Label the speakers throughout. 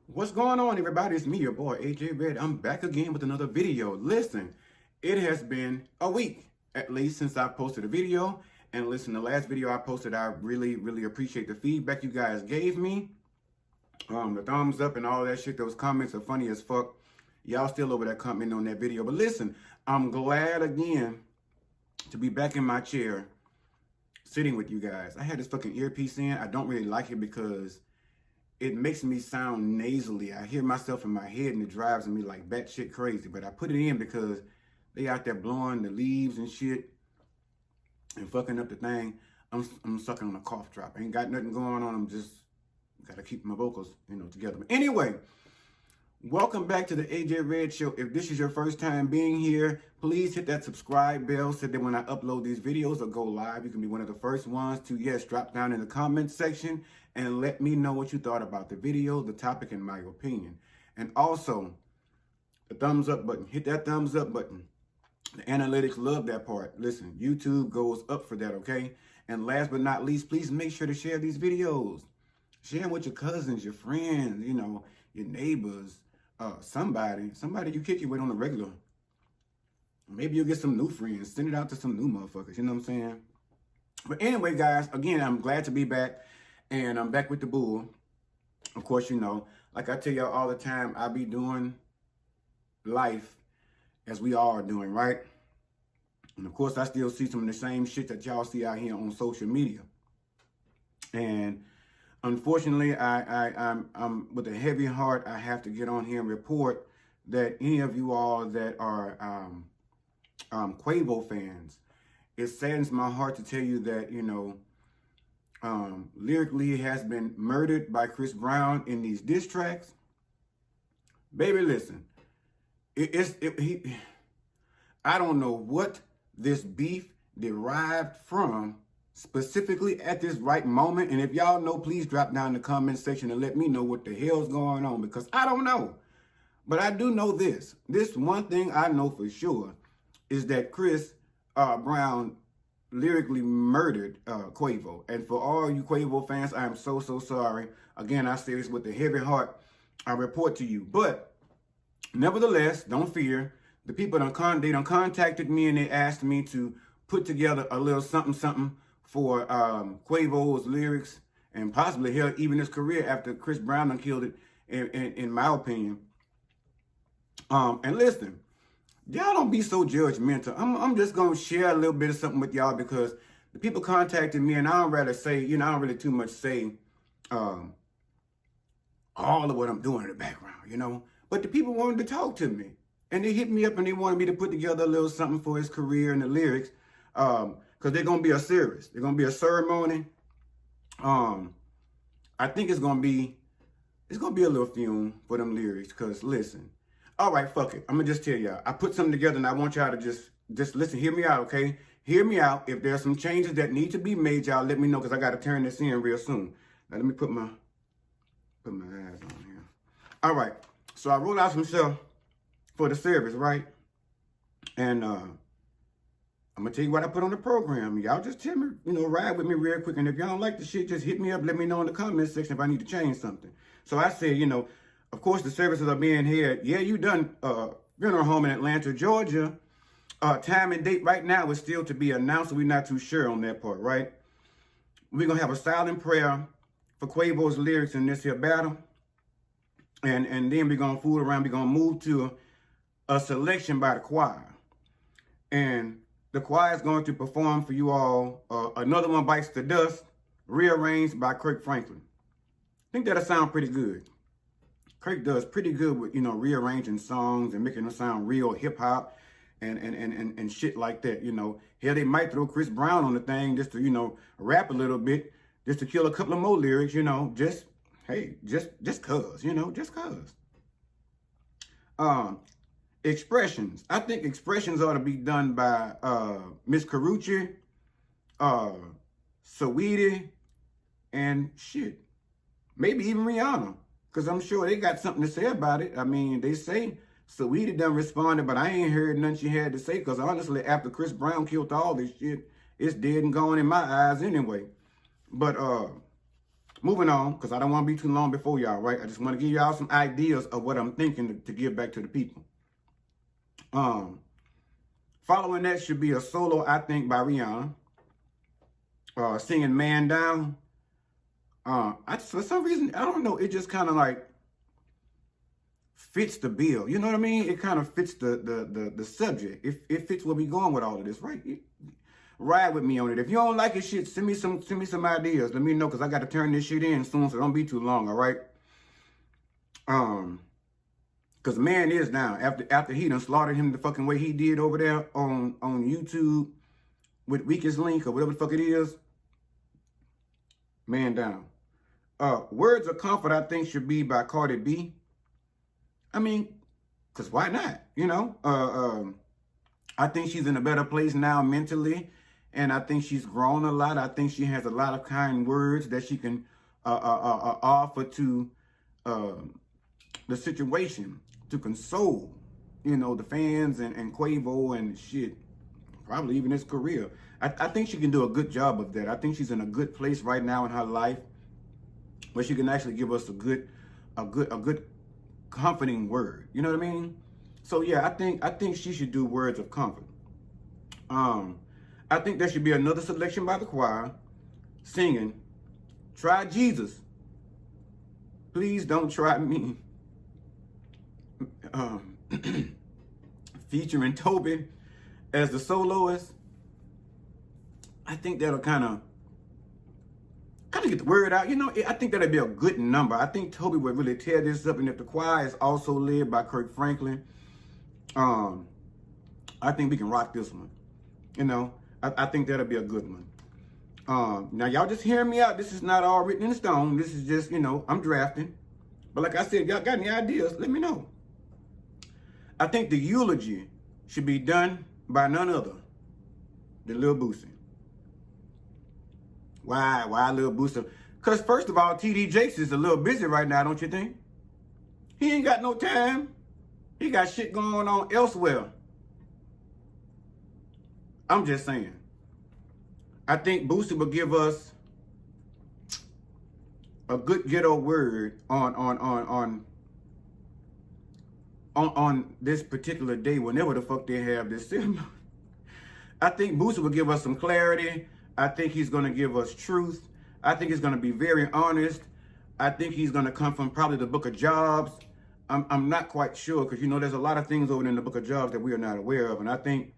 Speaker 1: What's going on, everybody? It's me, your boy AJ Red. I'm back again with another video. Listen, it has been a week at least since I posted a video. And listen, the last video I posted, I really appreciate the feedback you guys gave me. The thumbs up and all that shit. Those comments are funny as fuck. Y'all still over there commenting on that video. But listen, I'm glad again to be back in my chair sitting with you guys. I had this fucking earpiece in. I don't really like it because it makes me sound nasally. I hear myself in my head and it drives me like batshit crazy. But I put it in because they out there blowing the leaves and shit and fucking up the thing. I'm sucking on a cough drop. I ain't got nothing going on. I'm just gotta keep my vocals, together. But anyway, welcome back to the AJ Red Show. If this is your first time being here, please hit that subscribe bell so that when I upload these videos or go live, you can be one of the first ones to, yes, drop down in the comments section and let me know what you thought about the video, the topic, and my opinion. And also, the thumbs up button. Hit that thumbs up button. The analytics love that part. Listen, YouTube goes up for that, okay? And last but not least, please make sure to share these videos. Share them with your cousins, your friends, your neighbors, somebody you kick it with on the regular. Maybe you'll get some new friends. Send it out to some new motherfuckers, you know what I'm saying? But anyway, guys, again, I'm glad to be back. And I'm back with the bull. Of course, like I tell y'all all the time, I be doing life as we all are doing, right? And of course, I still see some of the same shit that y'all see out here on social media. And unfortunately, I'm with a heavy heart, I have to get on here and report that any of you all that are Quavo fans, it saddens my heart to tell you that, lyrically has been murdered by Chris Brown in these diss tracks. Baby, listen, I don't know what this beef derived from specifically at this right moment. And if y'all know, please drop down in the comment section and let me know what the hell's going on, because I don't know. But I do know this. This one thing I know for sure is that Chris Brown lyrically murdered Quavo. And for all you Quavo fans, I am so sorry. Again, I say this with a heavy heart. I report to you. But nevertheless, don't fear. The people done contacted me and they asked me to put together a little something for Quavo's lyrics and possibly hell, even his career after Chris Brown done killed it, in my opinion. And listen, y'all don't be so judgmental. I'm just going to share a little bit of something with y'all because the people contacted me and I don't rather say, I don't really too much say all of what I'm doing in the background, But the people wanted to talk to me. And they hit me up and they wanted me to put together a little something for his career and the lyrics. Because they're going to be a series. They're going to be a ceremony. I think it's going to be a little fume for them lyrics. Because listen. All right, fuck it. I'm going to just tell y'all. I put something together and I want y'all to just listen. Hear me out, okay? Hear me out. If there's some changes that need to be made, y'all let me know because I got to turn this in real soon. Now, let me put my eyes on here. All right. So I wrote out some stuff for the service, right? And I'm going to tell you what I put on the program. Y'all just tell me, ride with me real quick. And if y'all don't like the shit, just hit me up. Let me know in the comments section if I need to change something. So I said, of course, the services are being held. Yeah, you done funeral home in Atlanta, Georgia. Time and date right now is still to be announced. So we're not too sure on that part, right? We're going to have a silent prayer for Quavo's lyrics in this here battle. And then we're going to fool around. We're going to move to a selection by the choir. And the choir is going to perform for you all Another One Bites the Dust, rearranged by Kirk Franklin. I think that'll sound pretty good. Kirk does pretty good with, rearranging songs and making them sound real hip-hop and shit like that, Hell, they might throw Chris Brown on the thing just to, rap a little bit, just to kill a couple of more lyrics, just cuz, just cuz. Expressions. I think expressions ought to be done by Miss Carucci, Saweetie, and shit. Maybe even Rihanna. Because I'm sure they got something to say about it. I mean, they say Saweetie done responded, but I ain't heard nothing she had to say. Because honestly, after Chris Brown killed all this shit, it's dead and gone in my eyes anyway. But moving on, because I don't want to be too long before y'all, right? I just want to give y'all some ideas of what I'm thinking to give back to the people. Following that should be a solo, I think, by Rihanna. Singing Man Down. For some reason, I don't know, it just kind of like fits the bill. You know what I mean? It kind of fits the subject. It fits where we going with all of this, right? Ride with me on it. If you don't like it, shit, send me some ideas. Let me know, because I got to turn this shit in soon, so don't be too long, all right? Because man is down. After he done slaughtered him the fucking way he did over there on YouTube with Weakest Link or whatever the fuck it is. Man down. Words of Comfort, I think, should be by Cardi B. I mean, because why not? You know? I think she's in a better place now mentally. And I think she's grown a lot. I think she has a lot of kind words that she can offer to the situation, to console, you know, the fans and Quavo and shit, probably even his career. I think she can do a good job of that. I think she's in a good place right now in her life where she can actually give us a good comforting word. You know what I mean? So yeah, I think she should do Words of Comfort. I think there should be another selection by the choir singing Try Jesus. Please Don't Try Me. Featuring Toby as the soloist. I think that'll kind of get the word out. You know, I think that'll be a good number. I think Toby would really tear this up. And if the choir is also led by Kirk Franklin, I think we can rock this one. You know, I think that'll be a good one. Now, y'all just hear me out. This is not all written in stone. This is just, you know, I'm drafting. But like I said, y'all got any ideas, let me know. I think the eulogy should be done by none other than Lil Boosie. Why Lil Boosie? Because first of all, TD Jakes is a little busy right now, don't you think? He ain't got no time. He got shit going on elsewhere. I'm just saying. I think Boosie will give us a good ghetto word on this particular day, whenever the fuck they have this ceremony. I think Boosie will give us some clarity. I think he's going to give us truth. I think he's going to be very honest. I think he's going to come from probably the Book of Jobs. I'm not quite sure, because, you know, there's a lot of things over in the Book of Jobs that we are not aware of. And I think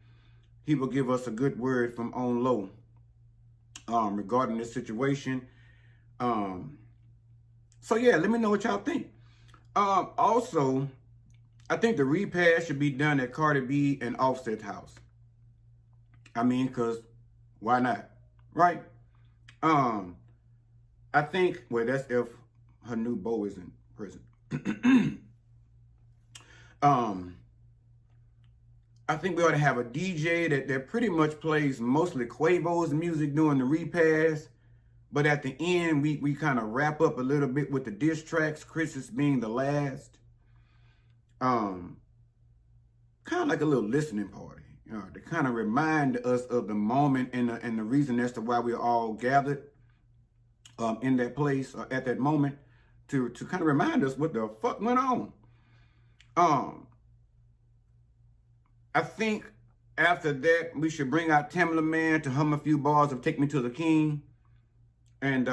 Speaker 1: he will give us a good word from on low regarding this situation. So, yeah, let me know what y'all think. Also, I think the repass should be done at Cardi B and Offset's house. I mean, because why not? Right? I think, well, that's if her new beau is in prison. I think we ought to have a DJ that pretty much plays mostly Quavo's music during the repass. But at the end, we kind of wrap up a little bit with the diss tracks, Chris's being the last. Kind of like a little listening party. To kind of remind us of the moment and the reason as to why we're all gathered in that place or at that moment, to kind of remind us what the fuck went on. I think after that, we should bring out Tamla Man to hum a few bars of Take Me to the King. And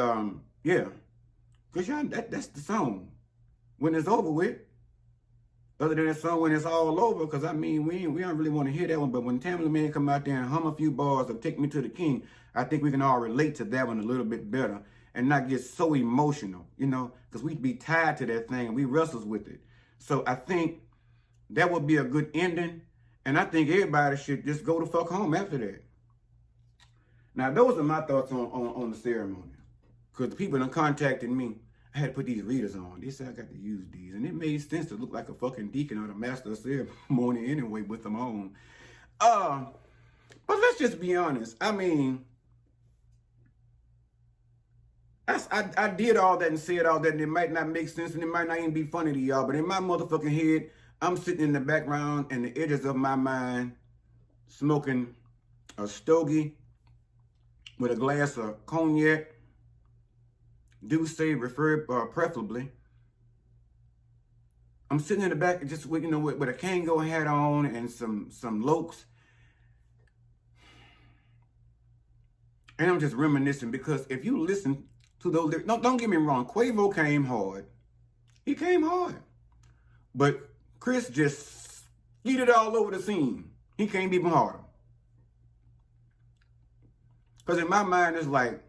Speaker 1: yeah, because y'all, that's the song when it's over with. Other than that song when it's all over, because I mean, we don't really want to hear that one. But when Tamla Man come out there and hum a few bars of Take Me to the King, I think we can all relate to that one a little bit better and not get so emotional, you know, because we'd be tied to that thing and we wrestles with it. So I think that would be a good ending. And I think everybody should just go the fuck home after that. Now, those are my thoughts on the ceremony. Because the people that contacted me, I had to put these readers on. They said I got to use these. And it made sense to look like a fucking deacon or the master of ceremony anyway with them on. But let's just be honest. I mean, I did all that and said all that, and it might not make sense and it might not even be funny to y'all. But in my motherfucking head, I'm sitting in the background and the edges of my mind smoking a stogie with a glass of cognac do say refer preferably. I'm sitting in the back just with, with a Kango hat on and some Lokes. And I'm just reminiscing because if you listen to those lyrics, don't get me wrong, Quavo came hard. He came hard. But Chris just skeeted all over the scene. He came even harder. Because in my mind, it's like,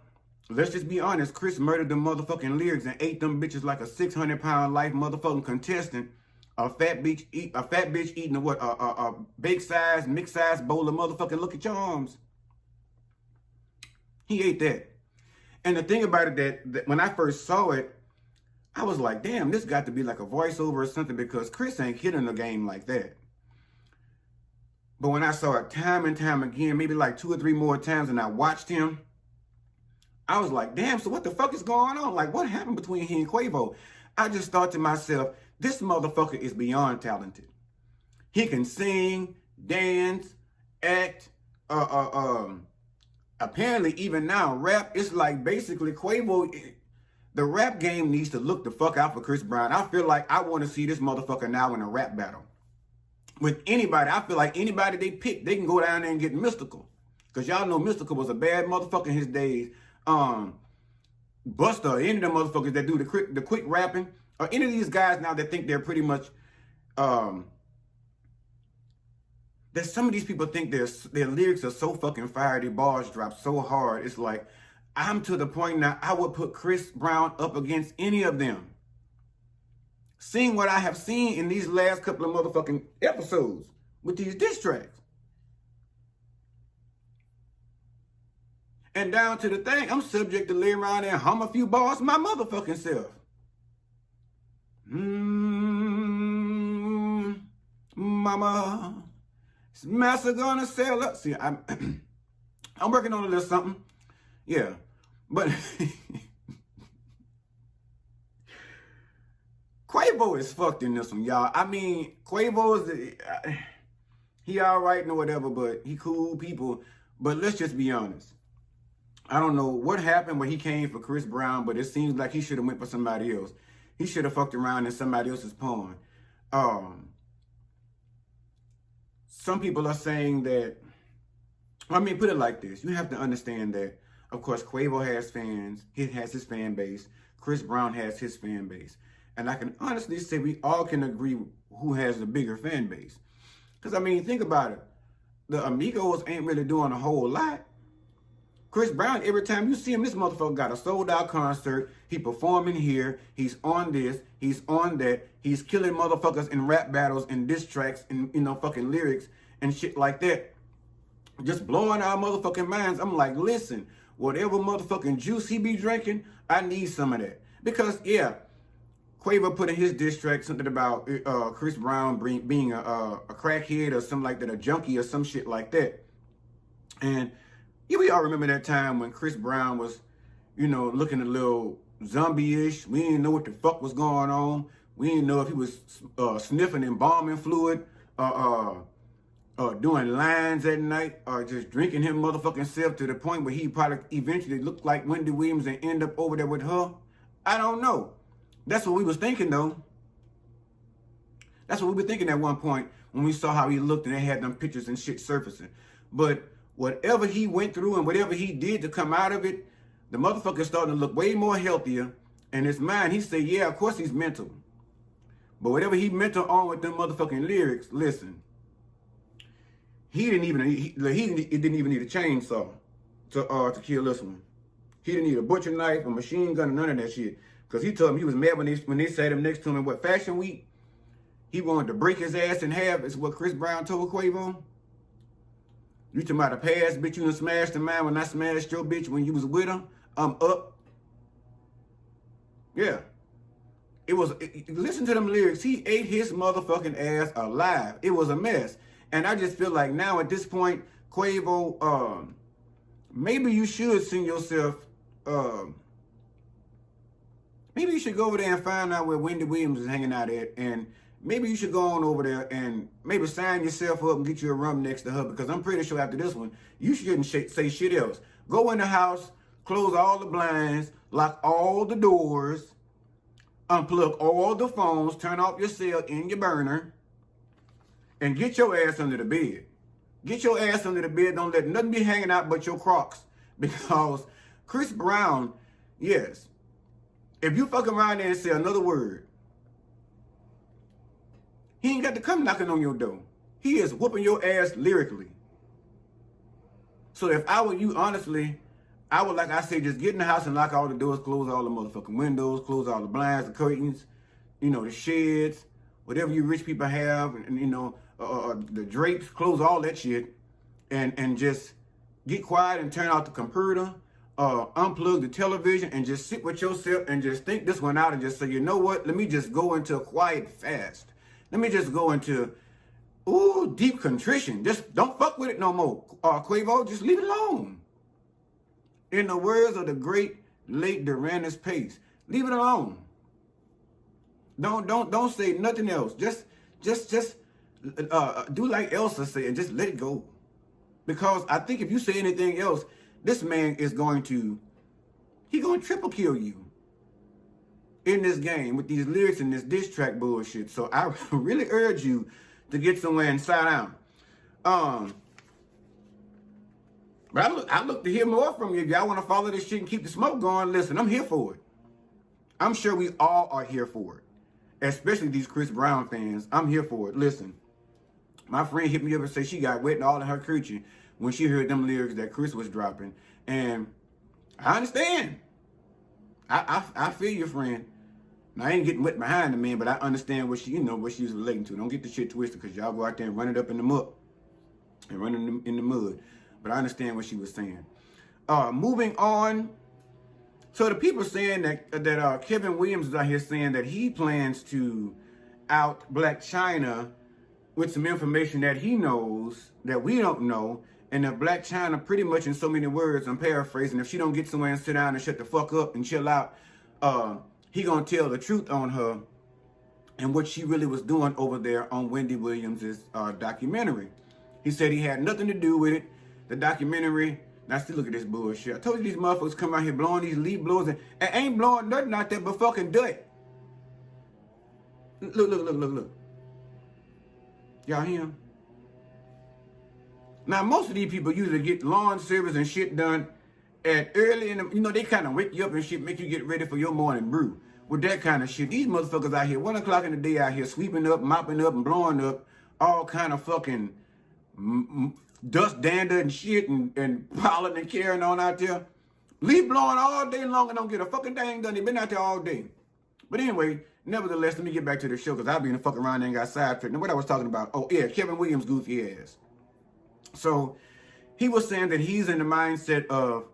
Speaker 1: let's just be honest, Chris murdered them motherfucking lyrics and ate them bitches like a 600-pound life motherfucking contestant. A fat bitch eating a baked size, mixed size bowl of motherfucking Lucky Charms. He ate that. And the thing about it that when I first saw it, I was like, damn, this got to be like a voiceover or something because Chris ain't hitting the game like that. But when I saw it time and time again, maybe like 2 or 3 more times, and I watched him, I was like, damn, so what the fuck is going on? Like, what happened between he and Quavo? I just thought to myself, this motherfucker is beyond talented. He can sing, dance, act, apparently even now rap. It's like basically Quavo, the rap game needs to look the fuck out for Chris Brown. I feel like I want to see this motherfucker now in a rap battle. With anybody, I feel like anybody they pick, they can go down there and get Mystical. Because y'all know Mystical was a bad motherfucker in his days. Buster, any of them motherfuckers that do the quick rapping, or any of these guys now that think they're pretty much, that some of these people think their lyrics are so fucking fire, their bars drop so hard. It's like, I'm to the point now, I would put Chris Brown up against any of them. Seeing what I have seen in these last couple of motherfucking episodes with these diss tracks. And down to the thing, I'm subject to lay around and hum a few bars my motherfucking self. Mama, is Massa gonna sell up? See, I'm working on a little something. Yeah, but Quavo is fucked in this one, y'all. I mean, Quavo is, he all right and whatever, but he cool people. But let's just be honest. I don't know what happened when he came for Chris Brown, but it seems like he should have went for somebody else. He should have fucked around in somebody else's pawn. Some people are saying that, I mean, put it like this. You have to understand that, of course, Quavo has fans. He has his fan base. Chris Brown has his fan base. And I can honestly say we all can agree who has the bigger fan base. Because, I mean, think about it. The Amigos ain't really doing a whole lot. Chris Brown, every time you see him, this motherfucker got a sold-out concert. He performing here. He's on this. He's on that. He's killing motherfuckers in rap battles and diss tracks and, fucking lyrics and shit like that. Just blowing our motherfucking minds. I'm like, listen, whatever motherfucking juice he be drinking, I need some of that. Because, yeah, Quavo put in his diss track something about Chris Brown being a crackhead or something like that, a junkie or some shit like that. And yeah, we all remember that time when Chris Brown was, looking a little zombie-ish. We didn't know what the fuck was going on. We didn't know if he was sniffing embalming fluid, doing lines at night, or just drinking him motherfucking self to the point where he probably eventually looked like Wendy Williams and end up over there with her. I don't know. That's what we was thinking, though. That's what we were thinking at one point when we saw how he looked and they had them pictures and shit surfacing. But whatever he went through and whatever he did to come out of it, the motherfucker's starting to look way more healthier. And his mind, he said, yeah, of course he's mental. But whatever he mental on with them motherfucking lyrics, listen, he didn't even need a chainsaw to kill this one. He didn't need a butcher knife, a machine gun, none of that shit. Because he told him he was mad when they sat him next to him at Fashion Week. He wanted to break his ass in half, is what Chris Brown told Quavo. You talking about a past bitch you done smashed the man when I smashed your bitch when you was with her? I'm up. Yeah. Listen to them lyrics. He ate his motherfucking ass alive. It was a mess. And I just feel like now at this point, Quavo, maybe you should send yourself, maybe you should go over there and find out where Wendy Williams is hanging out at, and maybe you should go on over there and maybe sign yourself up and get you a room next to her, because I'm pretty sure after this one, you shouldn't say shit else. Go in the house, close all the blinds, lock all the doors, unplug all the phones, turn off your cell in your burner, and get your ass under the bed. Get your ass under the bed. Don't let nothing be hanging out but your Crocs. Because Chris Brown, yes, if you fuck around there and say another word, he ain't got to come knocking on your door. He is whooping your ass lyrically. So if I were you, honestly, I would, like I said, just get in the house and lock all the doors, close all the motherfucking windows, close all the blinds, the curtains, you know, the sheds, whatever you rich people have, and you know, the drapes, close all that shit, and just get quiet and turn out the computer, unplug the television, and just sit with yourself and just think this one out and just say, you know what, let me just go into a quiet fast. Let me just go into, deep contrition. Just don't fuck with it no more. Quavo, just leave it alone. In the words of the great late Durandus Pace, leave it alone. Don't say nothing else. Just do like Elsa said and just let it go. Because I think if you say anything else, this man is going to triple kill you in this game with these lyrics and this diss track bullshit. So I really urge you to get somewhere and sit down. But I look to hear more from you. If y'all want to follow this shit and keep the smoke going, listen, I'm here for it. I'm sure we all are here for it. Especially these Chris Brown fans. I'm here for it. Listen, my friend hit me up and said she got wet in all of her coochie when she heard them lyrics that Chris was dropping. And I understand. I feel your friend. Now, I ain't getting wet behind the man, but I understand what she was relating to. Don't get the shit twisted, because y'all go out there and run it up in the muck and run it in the mud. But I understand what she was saying. Moving on. So the people saying that Kevin Williams is out here saying that he plans to out Black Chyna with some information that he knows that we don't know. And that Black Chyna, pretty much in so many words, I'm paraphrasing, if she don't get somewhere and sit down and shut the fuck up and chill out, he gonna tell the truth on her and what she really was doing over there on Wendy Williams' documentary. He said he had nothing to do with it. The documentary, now still look at this bullshit. I told you these motherfuckers come out here blowing these leaf blowers and ain't blowing nothing out there but fucking dirt. Look. Y'all hear him? Now, most of these people usually get lawn service and shit done at early in the, they kind of wake you up and shit, make you get ready for your morning brew. With that kind of shit, these motherfuckers out here, 1 o'clock in the day out here, sweeping up, mopping up, and blowing up all kind of fucking dust, dander, and shit, and pollen and carrying on out there. Leave blowing all day long and don't get a fucking thing done. They been out there all day. But anyway, nevertheless, let me get back to the show, because I've been fucking around and got sidetracked. Now, what I was talking about, Kevin Williams' goofy ass. So he was saying that he's in the mindset of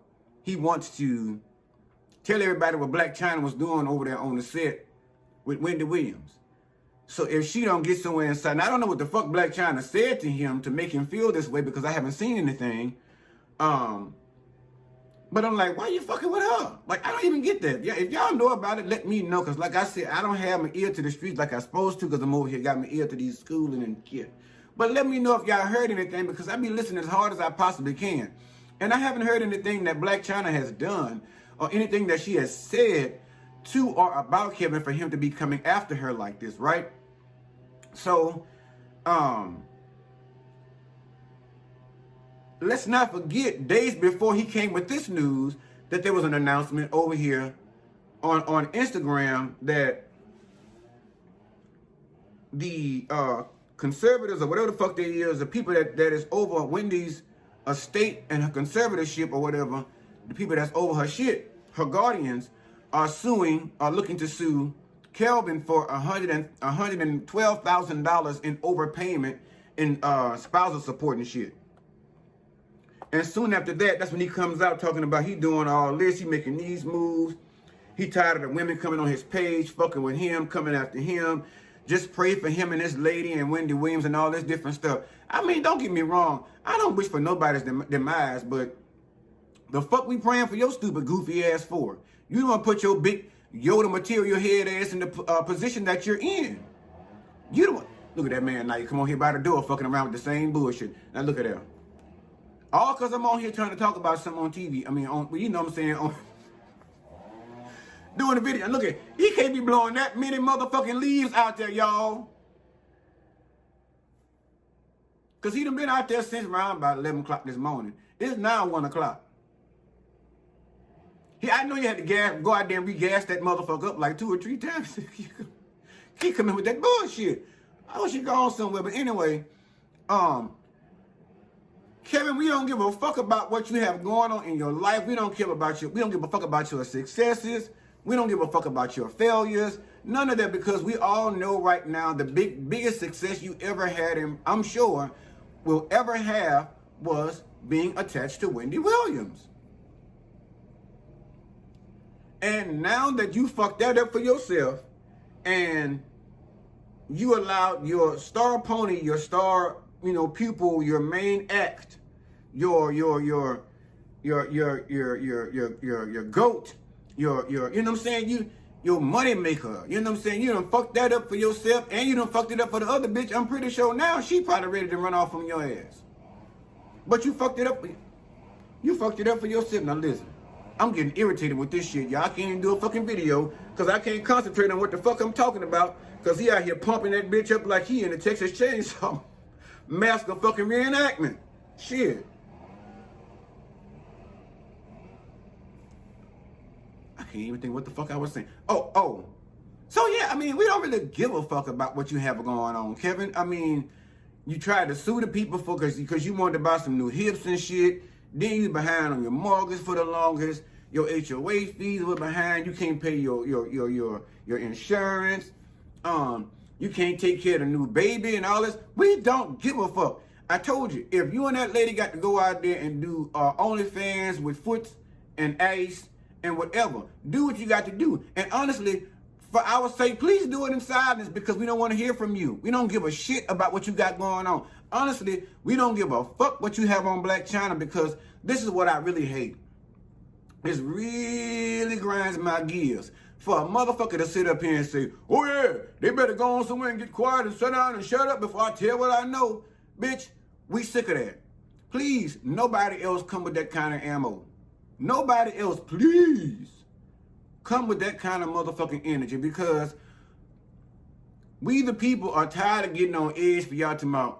Speaker 1: he wants to tell everybody what Black Chyna was doing over there on the set with Wendy Williams. So if she don't get somewhere inside, and I don't know what the fuck Black Chyna said to him to make him feel this way, because I haven't seen anything. But I'm like, why you fucking with her? Like, I don't even get that. Yeah, if y'all know about it, let me know. Because like I said, I don't have my ear to the streets like I'm supposed to, because I'm over here got my ear to these schooling and shit. But let me know if y'all heard anything, because I be listening as hard as I possibly can. And I haven't heard anything that Black Chyna has done or anything that she has said to or about Kevin for him to be coming after her like this, right? So, let's not forget, days before he came with this news, that there was an announcement over here on Instagram that the conservators, or whatever the fuck they is, the people that is over Wendy's estate and her conservatorship or whatever, the people that's over her shit, her guardians, are looking to sue Kelvin for $112,000 in overpayment in spousal support and shit. And soon after that, that's when he comes out talking about he doing all this, he making these moves. He tired of the women coming on his page, fucking with him, coming after him. Just pray for him and this lady and Wendy Williams and all this different stuff. I mean, don't get me wrong. I don't wish for nobody's demise, but the fuck we praying for your stupid goofy ass for? You don't want to put your big Yoda material head ass in the position that you're in. You don't. Look at that man now. You come on here by the door fucking around with the same bullshit. Now look at that. All because I'm on here trying to talk about something on TV. I mean, you know what I'm saying? Doing a video. And look at, he can't be blowing that many motherfucking leaves out there, y'all. Because he done been out there since around about 11 o'clock this morning. It's now 1 o'clock. I know you had to go out there and re-gas that motherfucker up like 2 or 3 times. Keep coming with that bullshit. I wish you gone somewhere. But anyway, Kevin, we don't give a fuck about what you have going on in your life. We don't care about you. We don't give a fuck about your successes. We don't give a fuck about your failures. None of that, because we all know right now the biggest success you ever had, and I'm sure will ever have, was being attached to Wendy Williams. And now that you fucked that up for yourself, and you allowed your star pony, your star, pupil, your main act, your goat, your you know what I'm saying, your money maker, you know what I'm saying, you done fucked that up for yourself, and you done fucked it up for the other bitch. I'm pretty sure now she probably ready to run off from your ass. But you fucked it up. You fucked it up for yourself. Now listen, I'm getting irritated with this shit, y'all. I can't even do a fucking video because I can't concentrate on what the fuck I'm talking about, because he out here pumping that bitch up like he in the Texas Chainsaw Massacre fucking reenactment. Shit. I can't even think what the fuck I was saying. Oh. So yeah, I mean, we don't really give a fuck about what you have going on, Kevin. I mean, you tried to sue the people because you wanted to buy some new hips and shit. Then you behind on your mortgage for the longest. Your HOA fees were behind. You can't pay your insurance. You can't take care of the new baby and all this. We don't give a fuck. I told you, if you and that lady got to go out there and do OnlyFans with foots and ass and whatever, do what you got to do. And honestly, for our sake, please do it in silence, because we don't want to hear from you. We don't give a shit about what you got going on. Honestly, we don't give a fuck what you have on Black Chyna, because this is what I really hate. This really grinds my gears. For a motherfucker to sit up here and say, oh yeah, they better go on somewhere and get quiet and sit down and shut up before I tell what I know. Bitch, we sick of that. Please, nobody else come with that kind of ammo. Nobody else, please, come with that kind of motherfucking energy, because we the people are tired of getting on edge for y'all tomorrow.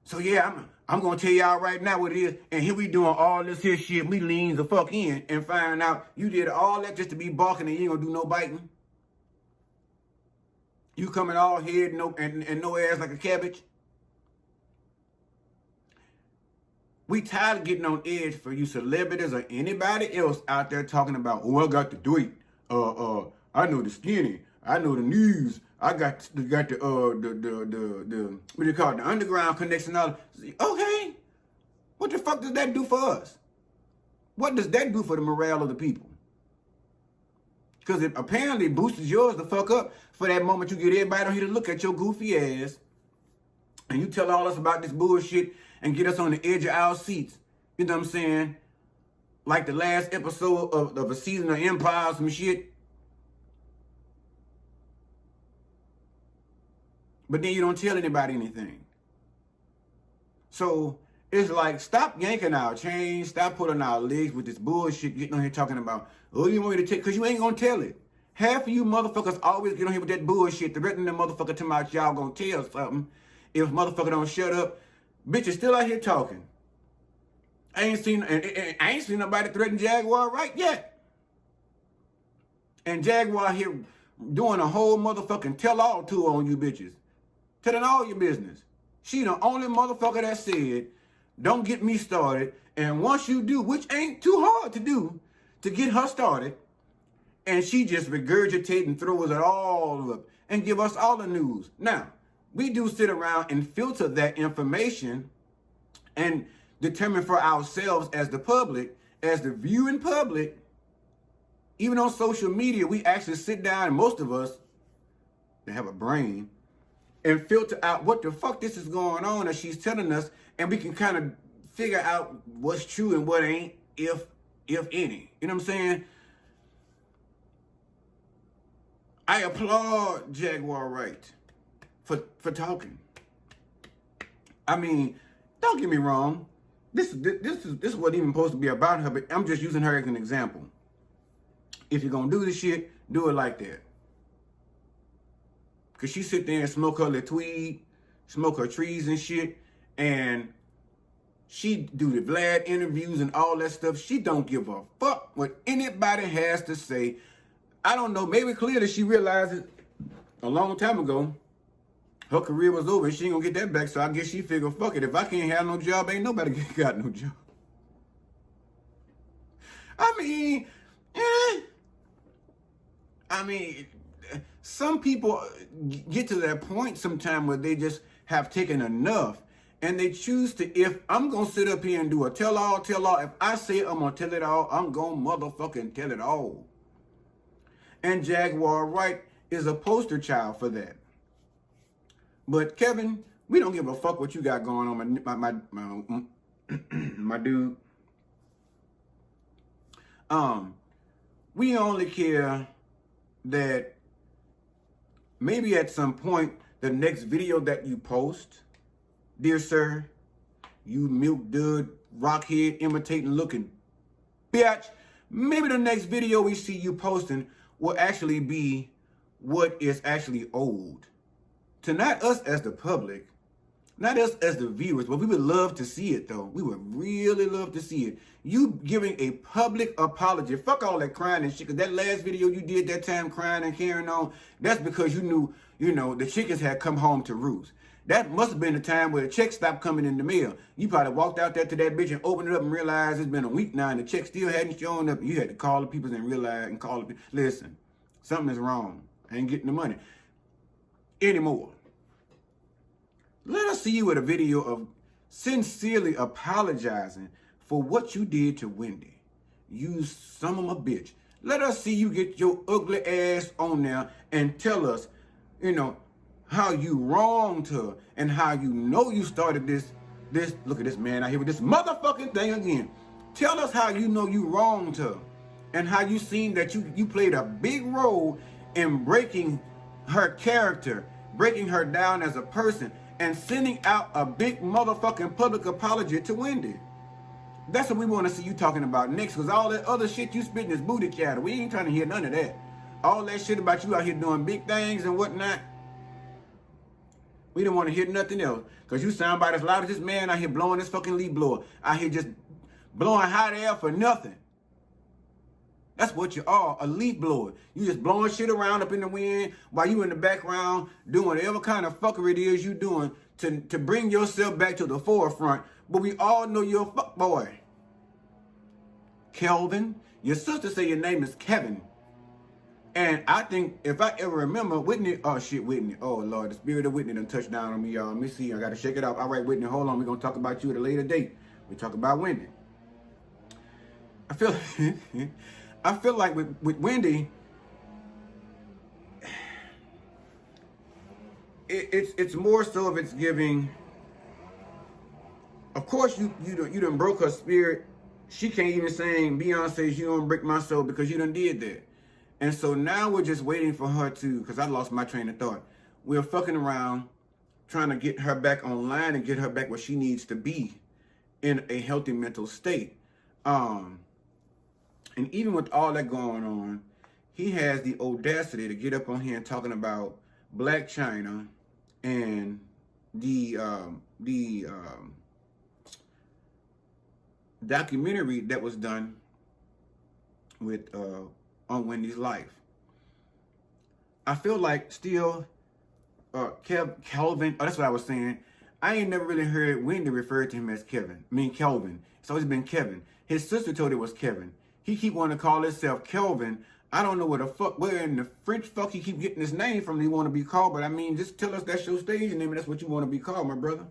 Speaker 1: So yeah, I'm gonna tell y'all right now what it is, and here we doing all this here shit. We lean the fuck in and find out you did all that just to be barking and you ain't gonna do no biting. You coming all head and no ass like a cabbage. We tired of getting on edge for you celebrities or anybody else out there talking about, oh, I got the Dwight. I know the skinny. I know the news. I got the what do you call it? The underground connection. All. Okay. What the fuck does that do for us? What does that do for the morale of the people? Because it apparently boosts yours the fuck up for that moment you get everybody on here to look at your goofy ass, and you tell all us about this bullshit and get us on the edge of our seats. You know what I'm saying? Like the last episode of a season of Empire, some shit. But then you don't tell anybody anything. So it's like, stop yanking our chains, stop pulling our legs with this bullshit, getting on here talking about, oh, you want me to take, because you ain't gonna tell it. Half of you motherfuckers always get on here with that bullshit, threatening the motherfucker to my y'all gonna tell something. If motherfucker don't shut up, bitch is still out here talking. I ain't seen nobody threaten Jaguar right yet. And Jaguar here doing a whole motherfucking tell-all tour on you bitches. Telling all your business. She the only motherfucker that said, don't get me started. And once you do, which ain't too hard to do, to get her started, and she just regurgitate and throws it all up and give us all the news. Now, we do sit around and filter that information and determine for ourselves as the public, as the viewing public. Even on social media, we actually sit down, and most of us that have a brain, and filter out what the fuck this is going on that she's telling us, and we can kind of figure out what's true and what ain't, if any. You know what I'm saying? I applaud Jaguar Wright for talking. I mean, don't get me wrong. this wasn't even supposed to be about her, but I'm just using her as an example. If you're gonna do this shit, do it like that. Cause she sit there and smoke her little tweed, smoke her trees and shit, and she do the Vlad interviews and all that stuff. She don't give a fuck what anybody has to say. I don't know, maybe clearly she realized it a long time ago. Her career was over and she ain't gonna get that back, so I guess she figured, fuck it, if I can't have no job, ain't nobody got no job. I mean, some people get to that point sometime where they just have taken enough and they choose to, if I'm going to sit up here and do a tell-all, if I say I'm going to tell it all, I'm going to motherfucking tell it all. And Jaguar Wright is a poster child for that. But Kevin, we don't give a fuck what you got going on, my dude. We only care that maybe at some point, the next video that you post, dear sir, you milk dud, rockhead, imitating looking bitch, maybe the next video we see you posting will actually be what is actually old. To not us as the public, not us as the viewers, but we would love to see it though. We would really love to see it. You giving a public apology. Fuck all that crying and shit. Cause that last video you did that time crying and carrying on, that's because you knew, the chickens had come home to roost. That must have been the time where the check stopped coming in the mail. You probably walked out there to that bitch and opened it up and realized it's been a week now and the check still hadn't shown up. You had to call the people and realize and call the people. Listen, something is wrong. I ain't getting the money anymore. Let us see you with a video of sincerely apologizing for what you did to Wendy. You son of a bitch. Let us see you get your ugly ass on there and tell us, how you wronged her and how you started this, look at this man out here with this motherfucking thing again. Tell us how you wronged her and how you seen that you played a big role in breaking her character, breaking her down as a person, and sending out a big motherfucking public apology to Wendy. That's what we want to see you talking about next, because all that other shit you spitting is booty chatter. We ain't trying to hear none of that. All that shit about you out here doing big things and whatnot, we don't want to hear nothing else. Because you sound about as loud as this man out here blowing this fucking leaf blower. Out here just blowing hot air for nothing. That's what you are, a leaf blower. You just blowing shit around up in the wind while you in the background doing whatever kind of fuckery it is you doing to bring yourself back to the forefront. But we all know you're a fuck boy. Kelvin, your sister say your name is Kevin. And I think if I ever remember, Whitney, Whitney. Oh, Lord, the spirit of Whitney done touched down on me, y'all. Let me see, I got to shake it off. All right, Whitney, hold on. We're going to talk about you at a later date. We talk about Wendy. I feel like with Wendy, it's more so of it's giving. Of course, you done broke her spirit. She can't even sing Beyonce's "You Don't Break My Soul" because you done did that. And so now we're just waiting for her to, because I lost my train of thought. We're fucking around trying to get her back online and get her back where she needs to be in a healthy mental state. And even with all that going on, he has the audacity to get up on here and talking about Black Chyna and the documentary that was done with on Wendy's life. I feel like still Kelvin, that's what I was saying. I ain't never really heard Wendy refer to him as Kevin. Kelvin. It's always been Kevin. His sister told it was Kevin. He keep wanting to call himself Kelvin. I don't know where in the French fuck he keep getting his name from he want to be called, but I mean, just tell us that's your stage name and that's what you want to be called, my brother.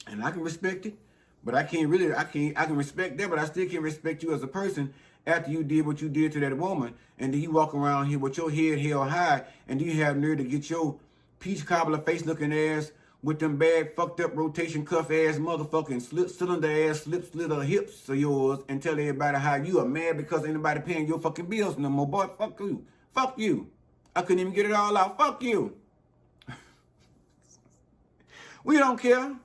Speaker 1: And I can respect it, but I can respect that, but I still can't respect you as a person after you did what you did to that woman, and then you walk around here with your head held high, and then you have nerve to get your peach cobbler face looking ass with them bad fucked up rotation cuff ass motherfucking cylinder ass slip slitter hips of yours and tell everybody how you are mad because ain't nobody paying your fucking bills no more. Boy, fuck you. Fuck you. I couldn't even get it all out. Fuck you. We don't care.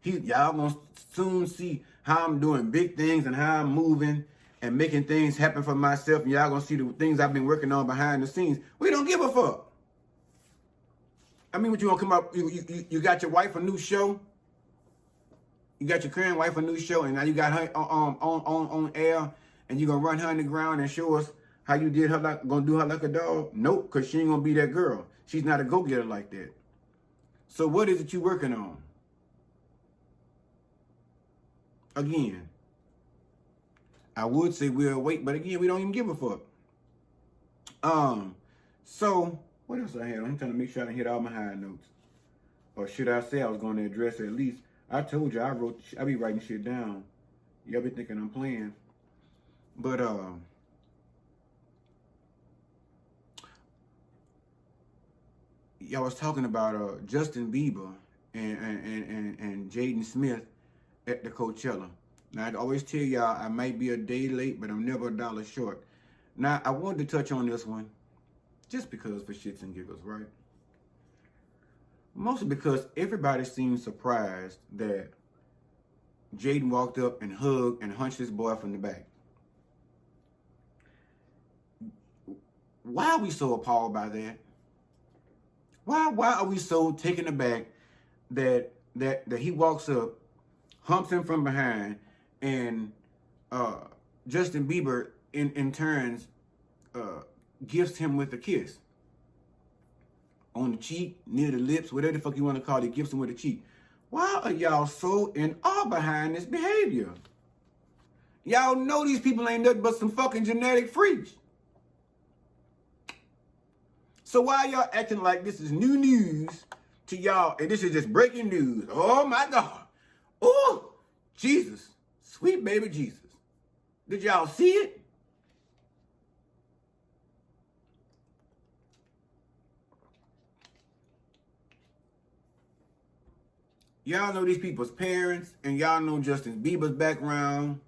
Speaker 1: Y'all gonna soon see how I'm doing big things and how I'm moving and making things happen for myself. And y'all gonna see the things I've been working on behind the scenes. We don't give a fuck. I mean, what you gonna come up? You got your wife a new show. You got your current wife a new show, and now you got her on air, and you gonna run her on the ground and show us how you did her gonna do her like a dog? Nope, because she ain't gonna be that girl. She's not a go-getter like that. So what is it you working on? Again, I would say we'll wait, but again, we don't even give a fuck. So what else I had? I'm trying to make sure I hit all my high notes. Or should I say I was going to address at least? I told you I be writing shit down. Y'all be thinking I'm playing. But y'all was talking about Justin Bieber and Jaden Smith at the Coachella. Now, I always tell y'all I might be a day late, but I'm never a dollar short. Now, I wanted to touch on this one just because for shits and giggles, right? Mostly because everybody seems surprised that Jaden walked up and hugged and hunched his boy from the back. Why are we so appalled by that? Why are we so taken aback that he walks up, humps him from behind, and Justin Bieber in turns gifts him with a kiss on the cheek, near the lips, whatever the fuck you want to call it, gifts him with a cheek. Why are y'all so in awe behind this behavior? Y'all know these people ain't nothing but some fucking genetic freaks. So why y'all acting like this is new news to y'all, and this is just breaking news? Oh my God. Oh, Jesus. Sweet baby Jesus. Did y'all see it? Y'all know these people's parents, and y'all know Justin Bieber's background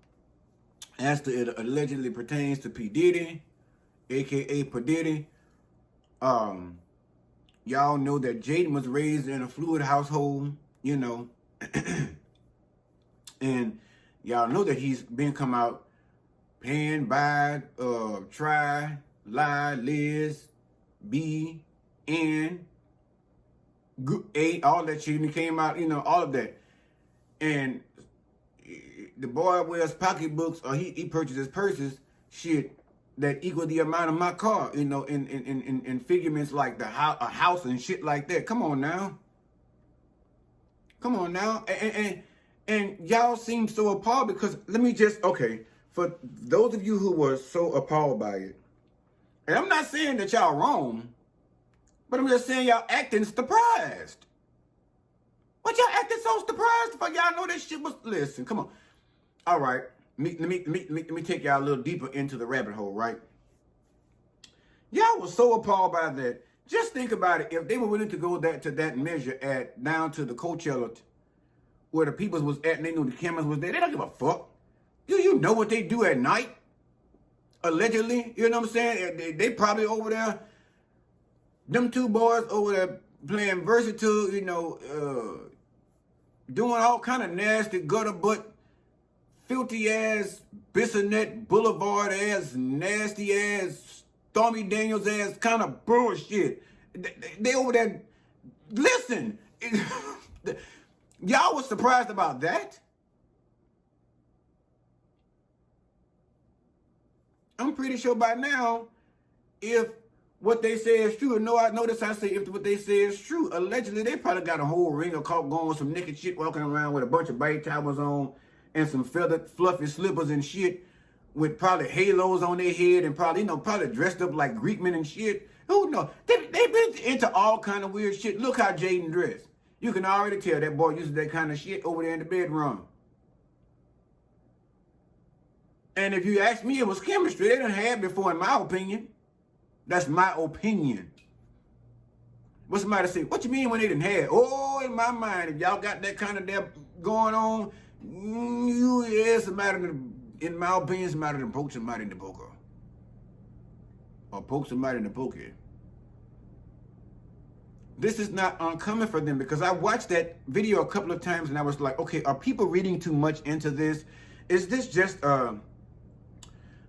Speaker 1: as to it allegedly pertains to P. Diddy, a.k.a. P. Diddy. Y'all know that Jaden was raised in a fluid household, you know. And y'all know that he's been come out paying by, try, lie, Liz, B, N, A, all that shit. And he came out, you know, all of that. And the boy wears pocketbooks, or he purchases purses, shit, that equal the amount of my car, you know, in figurements like a house and shit like that. Come on now. Come on now. And y'all seem so appalled because, let me just, okay, for those of you who were so appalled by it, and I'm not saying that y'all wrong, but I'm just saying y'all acting surprised. What y'all acting so surprised for? Y'all know that shit was, listen, come on. All right, let me take y'all a little deeper into the rabbit hole, right? Y'all was so appalled by that. Just think about it. If they were willing to go to that measure down to the Coachella, where the people was at and they knew the cameras was there, they don't give a fuck. You know what they do at night? Allegedly, you know what I'm saying? They probably over there, them two boys over there playing versatile, you know, doing all kind of nasty, gutter butt, filthy ass, Bissonnet Boulevard ass, nasty ass, Stormy Daniels ass kind of bullshit. They over there, listen, y'all was surprised about that? I'm pretty sure by now, if what they say is true, notice I say if what they say is true, allegedly they probably got a whole ring of coke going, some naked shit walking around with a bunch of bite towels on and some feathered fluffy slippers and shit with probably halos on their head and probably, you know, probably dressed up like Greek men and shit. Who knows? They've been into all kind of weird shit. Look how Jaden dressed. You can already tell that boy uses that kind of shit over there in the bedroom. And if you ask me, it was chemistry. They done had before, in my opinion. That's my opinion. What somebody say, what you mean when they didn't have? Oh, in my mind, if y'all got that kind of there going on, it's a matter of, in my opinion, it's a matter of poke somebody in the poker. Or poke somebody in the poker. this is not uncommon for them, because I watched that video a couple of times and I was like, okay, are people reading too much into this? Is this just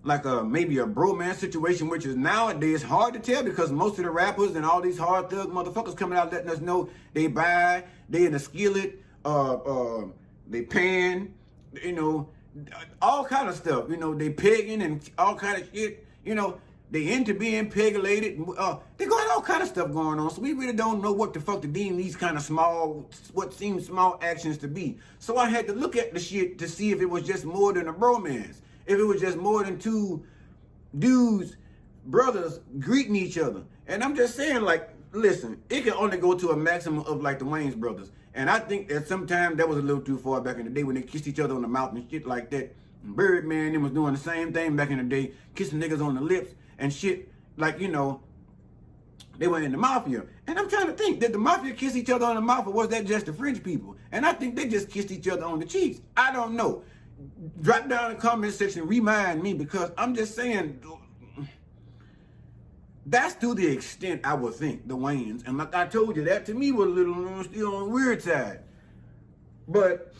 Speaker 1: like maybe a bromance situation, which is nowadays hard to tell, because most of the rappers and all these hard thug motherfuckers coming out letting us know they in the skillet, they pan, you know, all kind of stuff, you know, they pegging and all kind of shit, you know, they into being pegulated, they got all kind of stuff going on, so we really don't know what the fuck to deem these kind of small, what seems small actions to be. So I had to look at the shit to see if it was just more than a bromance, if it was just more than two dudes, brothers, greeting each other. And I'm just saying, like, listen, it can only go to a maximum of like the Wayans brothers. And I think that sometimes that was a little too far back in the day when they kissed each other on the mouth and shit like that. Birdman, them was doing the same thing back in the day, kissing niggas on the lips and shit, like, you know, they were in the mafia. And I'm trying to think, did the mafia kiss each other on the mouth, or was that just the French people? And I think they just kissed each other on the cheeks. I don't know. Drop down in the comment section, remind me, because I'm just saying, that's to the extent I would think, the Wayans. And like I told you, that to me was a little still on the weird side. But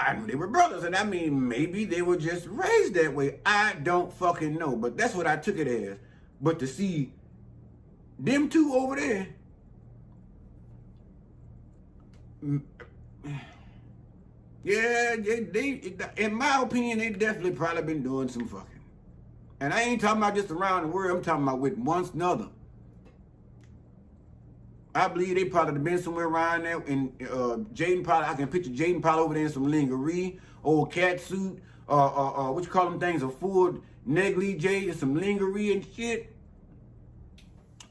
Speaker 1: I knew they were brothers, and I mean, maybe they were just raised that way. I don't fucking know, but that's what I took it as. But to see them two over there, yeah, they in my opinion, they definitely probably been doing some fucking. And I ain't talking about just around the world, I'm talking about with one another. I believe they probably been somewhere around there, and Jaden probably, I can picture Jaden probably over there in some lingerie, old cat suit, what you call them things, a full negligee, and some lingerie and shit.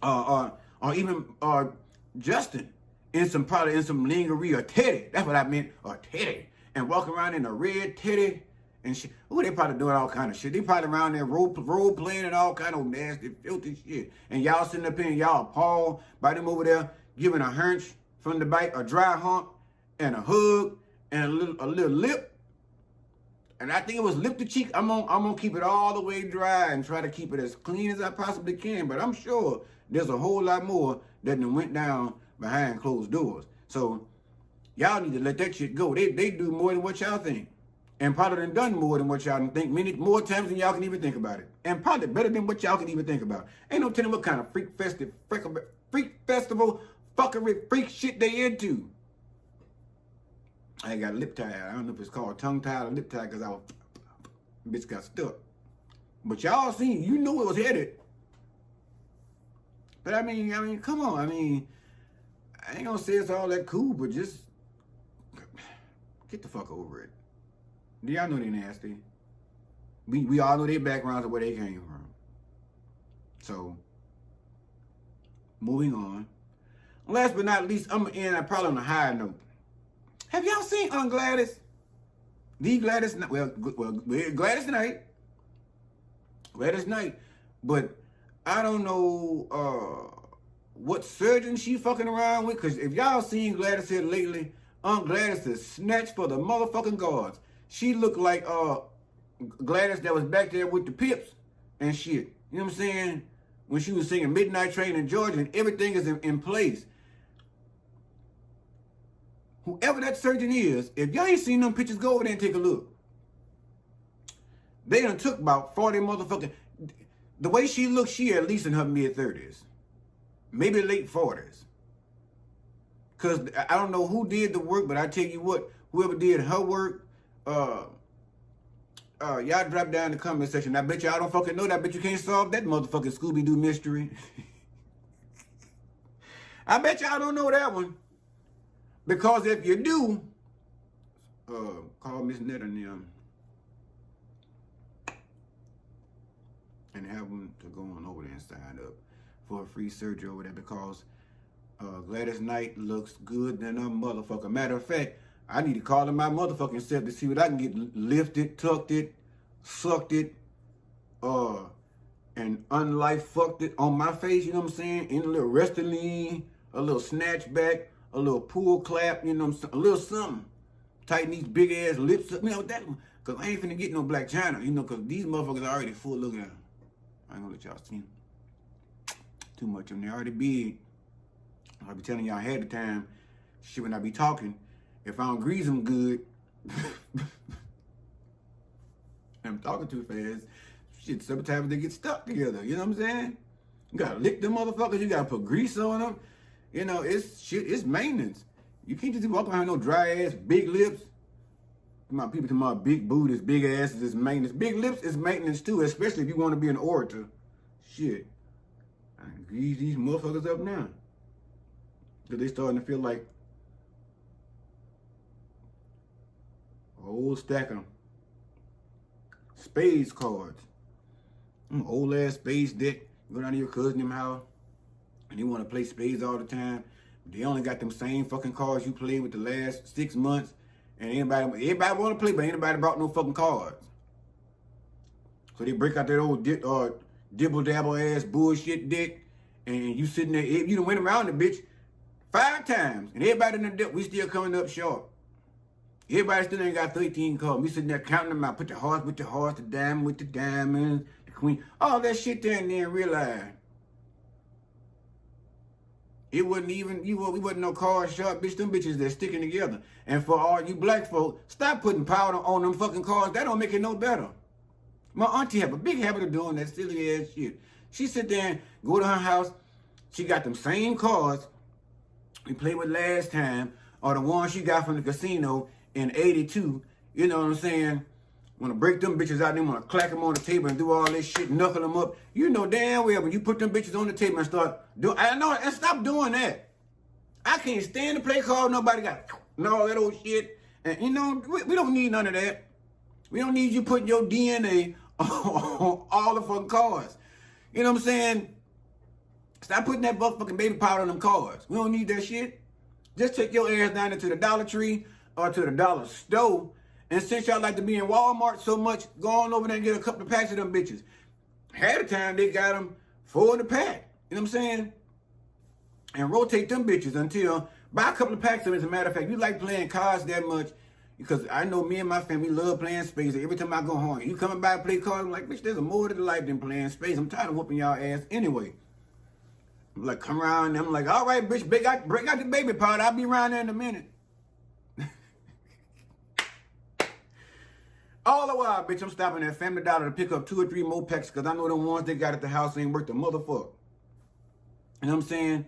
Speaker 1: Or even Justin in some, probably in some lingerie or teddy, that's what I meant, or teddy, and walking around in a red teddy and shit. Ooh, they probably doing all kind of shit. They probably around there role playing and all kind of nasty, filthy shit. And y'all sitting up here and y'all appalled by them over there giving a hunch from the bite, a dry hump, and a hug, and a little lip. And I think it was lip to cheek. I'm gonna keep it all the way dry and try to keep it as clean as I possibly can. But I'm sure there's a whole lot more that went down behind closed doors. So y'all need to let that shit go. They do more than what y'all think. And probably done more than what y'all think, many more times than y'all can even think about it. And probably better than what y'all can even think about. Ain't no telling what kind of freak festival, fuckery, freak shit they into. I ain't got a lip tie. I don't know if it's called tongue tie or lip tie, because bitch got stuck. But y'all seen, you knew it was headed. But I mean, come on. I mean, I ain't gonna say it's all that cool, but just get the fuck over it. Do y'all know they nasty? We all know their backgrounds and where they came from. So, moving on. Last but not least, I'm gonna end probably on a higher note. Have y'all seen Gladys? Gladys Knight. Gladys Knight. But I don't know what surgeon she fucking around with, because if y'all seen Gladys here lately, Gladys is snatched for the motherfucking guards. She looked like Gladys that was back there with the Pips and shit. You know what I'm saying? When she was singing Midnight Train in Georgia, and everything is in place. Whoever that surgeon is, if y'all ain't seen them pictures, go over there and take a look. They done took about 40 motherfucking... The way she looks, she at least in her mid-30s. Maybe late 40s. Because I don't know who did the work, but I tell you what, whoever did her work, y'all drop down in the comment section. I bet y'all don't fucking know that. I bet you can't solve that motherfucking Scooby-Doo mystery. I bet y'all don't know that one. Because if you do, call Miss Netta and them and have them to go on over there and sign up for a free surgery over there, because Gladys Knight looks good than a motherfucker. Matter of fact, I need to call in my motherfucking self to see what I can get lifted, tucked it, sucked it, and unlife fucked it on my face, you know what I'm saying? In a little Restylane, a little snatch back, a little pull clap, you know, a little something. Tighten these big ass lips up, you know, that one. Because I ain't finna get no Black Chyna, you know, because these motherfuckers are already full. Look at them. I ain't gonna let y'all see them too much of them. They already big. I'll be telling y'all ahead of time, shit when I be talking, if I don't grease them good, I'm talking too fast, shit, sometimes they get stuck together, you know what I'm saying? You gotta lick them motherfuckers, you gotta put grease on them. You know, it's shit, it's maintenance. You can't just walk around no dry ass, big lips. My people talking about big booties, big asses is maintenance. Big lips is maintenance too, especially if you want to be an orator. Shit. I can grease these motherfuckers up now. Because they starting to feel like a whole stack of spades cards. Old ass spades deck. Go down to your cousin in house and they want to play spades all the time. They only got them same fucking cards you played with the last 6 months. And everybody want to play, but anybody brought no fucking cards. So they break out that old dibble-dabble ass bullshit deck. And you sitting there, you done went around the bitch 5 times. And everybody in the deck, we still coming up short. Everybody still ain't got 13 cards. We sitting there counting them out. Put the hearts with the hearts, the diamond with the diamonds, the queen. All that shit there and then realize. It wasn't even, we wasn't no card sharp, bitch. Them bitches that sticking together. And for all you black folk, stop putting powder on them fucking cards. That don't make it no better. My auntie have a big habit of doing that silly ass shit. She sit there and go to her house. She got them same cards we played with last time, or the ones she got from the casino in 82. You know what I'm saying? Want to break them bitches out, they want to clack them on the table and do all this shit, knuckle them up. You know damn well when you put them bitches on the table and start doing, I know, and stop doing that. I can't stand to play cards, nobody got all that old shit. And you know, we don't need none of that. We don't need you putting your DNA on all the fucking cards. You know what I'm saying? Stop putting that fucking baby powder on them cards. We don't need that shit. Just take your ass down into the Dollar Tree or to the dollar store. And since y'all like to be in Walmart so much, go on over there and get a couple of packs of them bitches. Half the time, they got them 4 in the pack. You know what I'm saying? And rotate them bitches until, buy a couple of packs of them. As a matter of fact, you like playing cards that much, because I know me and my family love playing spades. Every time I go home, you coming by and play cards, I'm like, bitch, there's more to the life than playing spades. I'm tired of whooping y'all ass anyway. I'm like, come around, and I'm like, all right, bitch, break out the baby powder. I'll be around there in a minute. All the while, bitch, I'm stopping at Family Dollar to pick up 2 or 3 more packs because I know the ones they got at the house ain't worth the motherfucker. You know what I'm saying?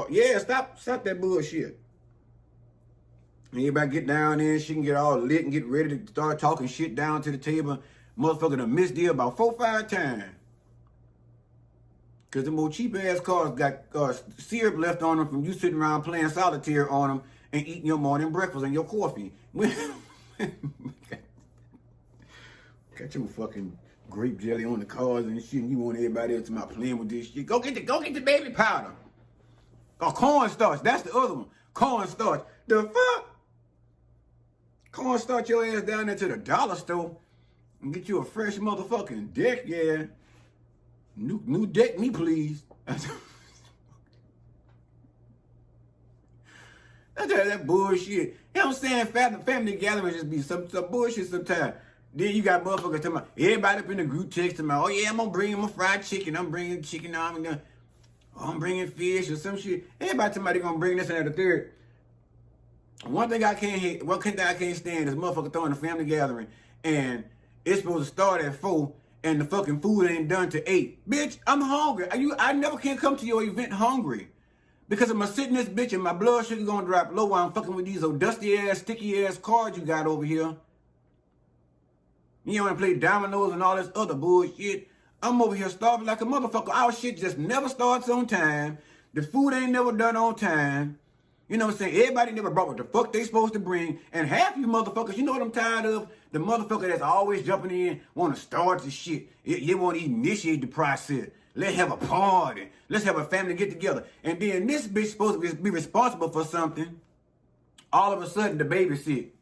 Speaker 1: Yeah, stop that bullshit. And everybody get down there, she can get all lit and get ready to start talking shit down to the table. Motherfucker done missed deal about 4 or 5 times. Because them old cheap ass cards got syrup left on them from you sitting around playing solitaire on them and eating your morning breakfast and your coffee. Got your fucking grape jelly on the cards and shit, and you want everybody else to be playing with this shit. Go get the baby powder. Or cornstarch. That's the other one. Cornstarch. The fuck? Cornstarch your ass down there to the dollar store and get you a fresh motherfucking deck, yeah. New deck me, please. That bullshit. You know what I'm saying? Family gatherings just be some bullshit sometimes. Then you got motherfuckers talking about, everybody up in the group texting about, oh yeah, I'm gonna bring my fried chicken. I'm bringing chicken. I'm bringing fish or some shit. Everybody talking about they gonna bring this and that, the third. One thing I can't stand is motherfucker throwing a family gathering and it's supposed to start at 4 and the fucking food ain't done till 8. Bitch, I'm hungry. I never can come to your event hungry. Because I'm gonna sit in this bitch and my blood sugar gonna drop low while I'm fucking with these old dusty ass, sticky ass cards you got over here. You wanna play dominoes and all this other bullshit. I'm over here starving like a motherfucker. Our shit just never starts on time. The food ain't never done on time. You know what I'm saying? Everybody never brought what the fuck they supposed to bring. And half you motherfuckers, you know what I'm tired of? The motherfucker that's always jumping in, wanna start the shit. You wanna initiate the process. Let's have a party. Let's have a family get together. And then this bitch supposed to be responsible for something. All of a sudden, the baby sick.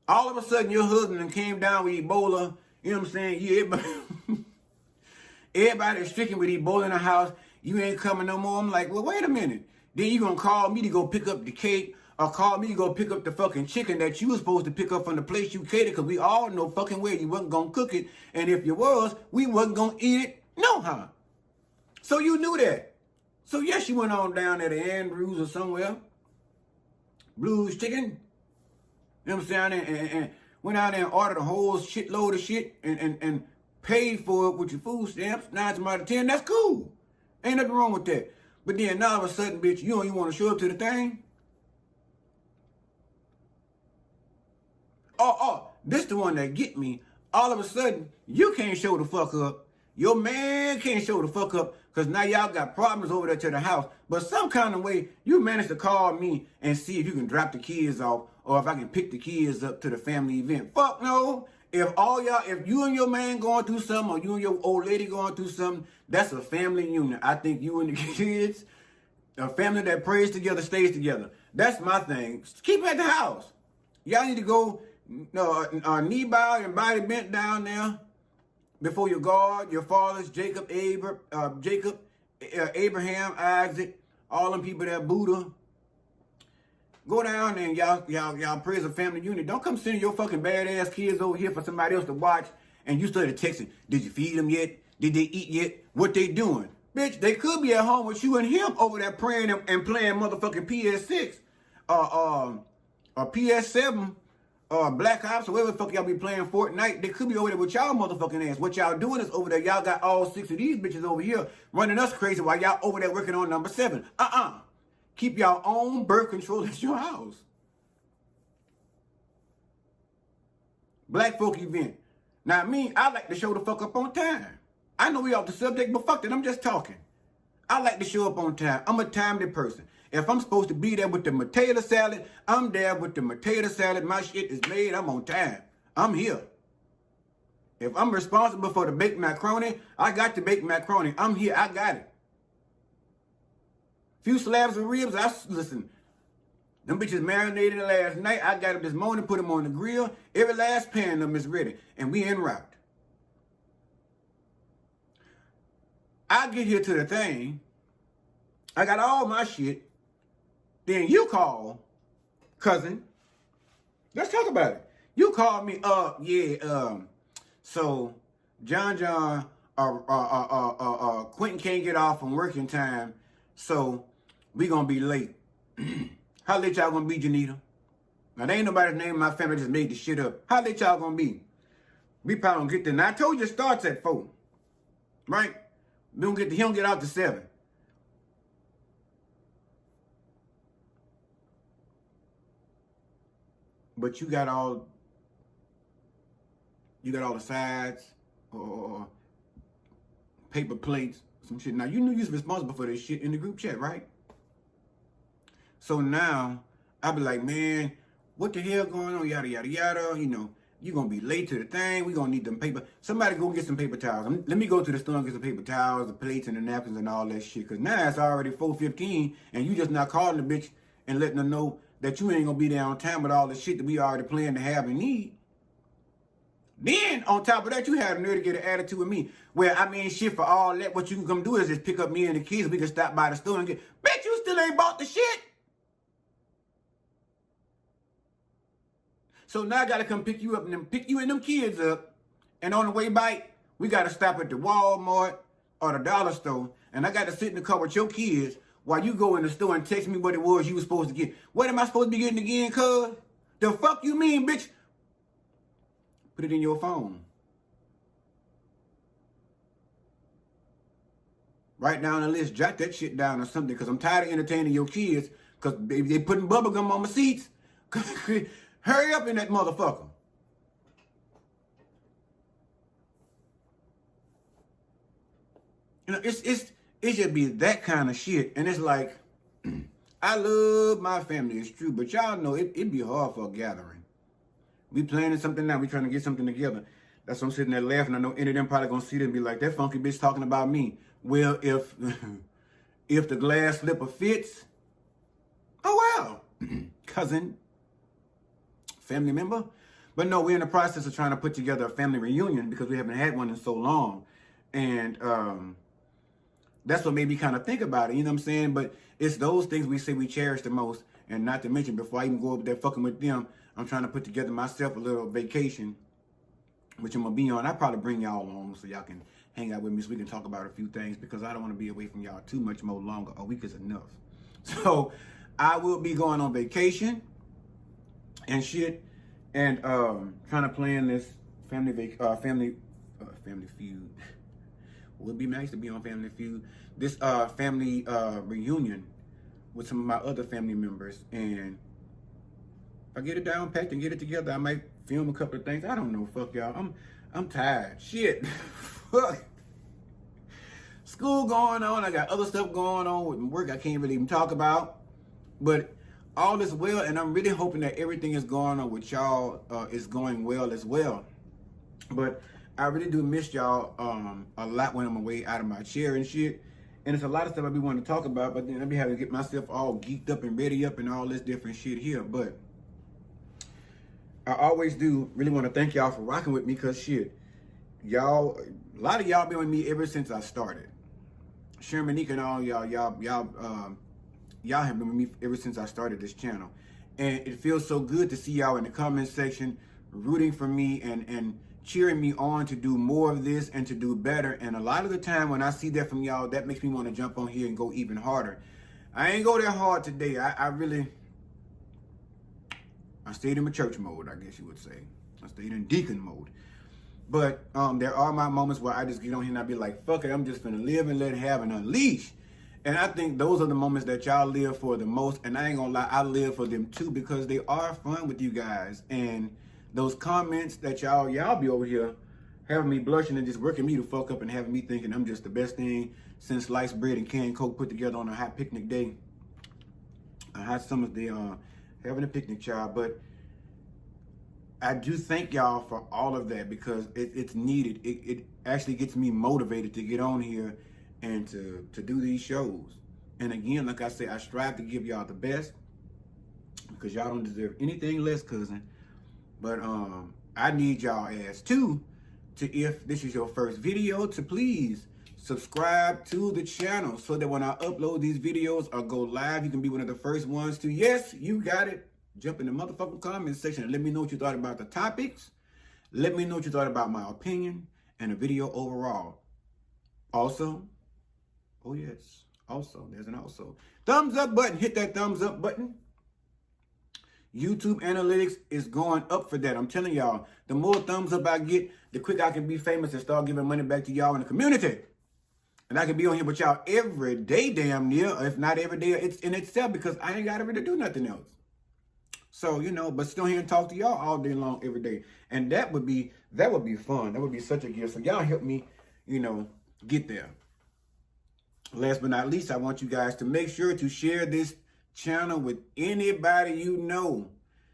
Speaker 1: All of a sudden, your husband came down with Ebola. You know what I'm saying? Everybody's stricken with Ebola in the house. You ain't coming no more. I'm like, well, wait a minute. Then you gonna call me to go pick up the cake or call me to go pick up the fucking chicken that you was supposed to pick up from the place you catered, because we all know fucking well you wasn't gonna cook it. And if you was, we wasn't gonna eat it. No, huh? So you knew that. So yes, she went on down there to Andrews or somewhere. Blues Chicken. You know what I'm saying? And went out there and ordered a whole shitload of shit and paid for it with your food stamps. 9 times out of 10, that's cool. Ain't nothing wrong with that. But then all of a sudden, bitch, you don't even want to show up to the thing? Oh, this the one that get me. All of a sudden, you can't show the fuck up. Your man can't show the fuck up because now y'all got problems over there to the house. But some kind of way, you managed to call me and see if you can drop the kids off or if I can pick the kids up to the family event. Fuck no. If you and your man going through something or you and your old lady going through something, that's a family unit. I think you and the kids, a family that prays together, stays together. That's my thing. Keep it at the house. Y'all need to go knee bowed and body bent down there before your God, your fathers, Jacob, Abraham, Isaac, all them people that Buddha. Go down and y'all pray as a family unit. Don't come sending your fucking badass kids over here for somebody else to watch and you started texting. Did you feed them yet? Did they eat yet? What they doing? Bitch, they could be at home with you and him over there praying and playing motherfucking PS6 or PS7 or Black Ops or whatever the fuck y'all be playing Fortnite. They could be over there with y'all motherfucking ass. What y'all doing is over there, y'all got all 6 of these bitches over here running us crazy while y'all over there working on number 7. Keep y'all own birth control at your house. Black folk event. Now me, I like to show the fuck up on time. I know we off the subject, but fuck it, I'm just talking. I like to show up on time. I'm a timely person. If I'm supposed to be there with the potato salad, I'm there with the potato salad. My shit is made, I'm on time. I'm here. If I'm responsible for the baked macaroni, I got the baked macaroni. I'm here, I got it. Few slabs of ribs, listen, them bitches marinated last night. I got them this morning, put them on the grill. Every last pan of them is ready, and we en route. I get here to the thing. I got all my shit. Then you call, cousin. Let's talk about it. You call me up, so John, Quentin can't get off from working time, so we gonna be late. How late y'all gonna be, Janita? Now, there ain't nobody's name in my family, just made the shit up. How late y'all gonna be? We probably gonna get there. Now, I told you it starts at 4, right? He don't get out to 7. But you got all the sides or paper plates, some shit. Now, you knew you was responsible for this shit in the group chat, right? So now, I be like, man, what the hell going on? Yada, yada, yada. You know, you going to be late to the thing. We going to need them paper. Somebody go get some paper towels. Let me go to the store and get some paper towels, the plates and the napkins and all that shit. Because now it's already 4:15 and you just not calling the bitch and letting her know that you ain't going to be there on time with all the shit that we already planned to have and need. Then, on top of that, you had a nerve to get an attitude with me. Where, I mean, shit, for all that, what you can come do is just pick up me and the kids. We can stop by the store and get, bitch, you still ain't bought the shit. So now I got to come pick you up and pick you and them kids up. And on the way back, we got to stop at the Walmart or the dollar store. And I got to sit in the car with your kids while you go in the store and text me what it was you was supposed to get. What am I supposed to be getting again, cuz? The fuck you mean, bitch? Put it in your phone. Write down a list. Jot that shit down or something. Because I'm tired of entertaining your kids. Because they putting bubble gum on my seats. Hurry up in that motherfucker. You know, it should be that kind of shit. And it's like, I love my family, it's true. But y'all know it'd be hard for a gathering. We planning something now. We trying to get something together. That's why I'm sitting there laughing. I know any of them probably gonna see it and be like, that funky bitch talking about me. Well, if the glass slipper fits, oh well, cousin, family member. But no, we're in the process of trying to put together a family reunion because we haven't had one in so long. And that's what made me kind of think about it, you know what I'm saying? But it's those things we say we cherish the most. And not to mention, before I even go up there fucking with them, I'm trying to put together myself a little vacation, which I'm going to be on. I'll probably bring y'all along so y'all can hang out with me so we can talk about a few things, because I don't want to be away from y'all too much more longer. A week is enough. So I will be going on vacation and shit, and trying to plan this family feud. Would be nice to be on Family Feud. This family reunion with some of my other family members, and if I get it down packed and get it together, I might film a couple of things. I don't know. Fuck y'all. I'm tired. Shit. Fuck. School going on. I got other stuff going on with work I can't really even talk about. But all is well, and I'm really hoping that everything is going on with y'all is going well as well. But I really do miss y'all a lot when I'm away out of my chair and shit. And it's a lot of stuff I be wanting to talk about, but then I be having to get myself all geeked up and ready up and all this different shit here. But I always do really want to thank y'all for rocking with me, because shit, y'all, a lot of y'all been with me ever since I started. Shermanika and all y'all have been with me ever since I started this channel. And it feels so good to see y'all in the comment section rooting for me and cheering me on to do more of this and to do better. And a lot of the time when I see that from y'all, that makes me want to jump on here and go even harder. I ain't go that hard today. I stayed in my church mode, I guess you would say. I stayed in deacon mode. But there are my moments where I just get on here and I be like, fuck it, I'm just gonna live and let it have and unleash. And I think those are the moments that y'all live for the most. And I ain't gonna lie, I live for them too, because they are fun with you guys. And those comments that y'all be over here having me blushing and just working me to fuck up and having me thinking I'm just the best thing since sliced bread and canned Coke put together on a hot picnic day. A hot summer's day, having a picnic, child. But I do thank y'all for all of that, because it's needed. It actually gets me motivated to get on here and to do these shows. And again, like I say, I strive to give y'all the best, because y'all don't deserve anything less, cousin. But I need y'all ass too, to, if this is your first video, to please subscribe to the channel, so that when I upload these videos or go live, you can be one of the first ones to, yes, you got it, jump in the motherfucking comment section and let me know what you thought about the topics. Let me know what you thought about my opinion and the video overall. Also, oh yes, also, there's an also. Thumbs up button, hit that thumbs up button. YouTube analytics is going up for that. I'm telling y'all, the more thumbs up I get, the quicker I can be famous and start giving money back to y'all in the community. And I can be on here with y'all every day, damn near, or if not every day, it's in itself, because I ain't got to really do nothing else. So, you know, but still here and talk to y'all all day long, every day. And that would be fun. That would be such a gift. So y'all help me, you know, get there. Last but not least, I want you guys to make sure to share this channel with anybody you know.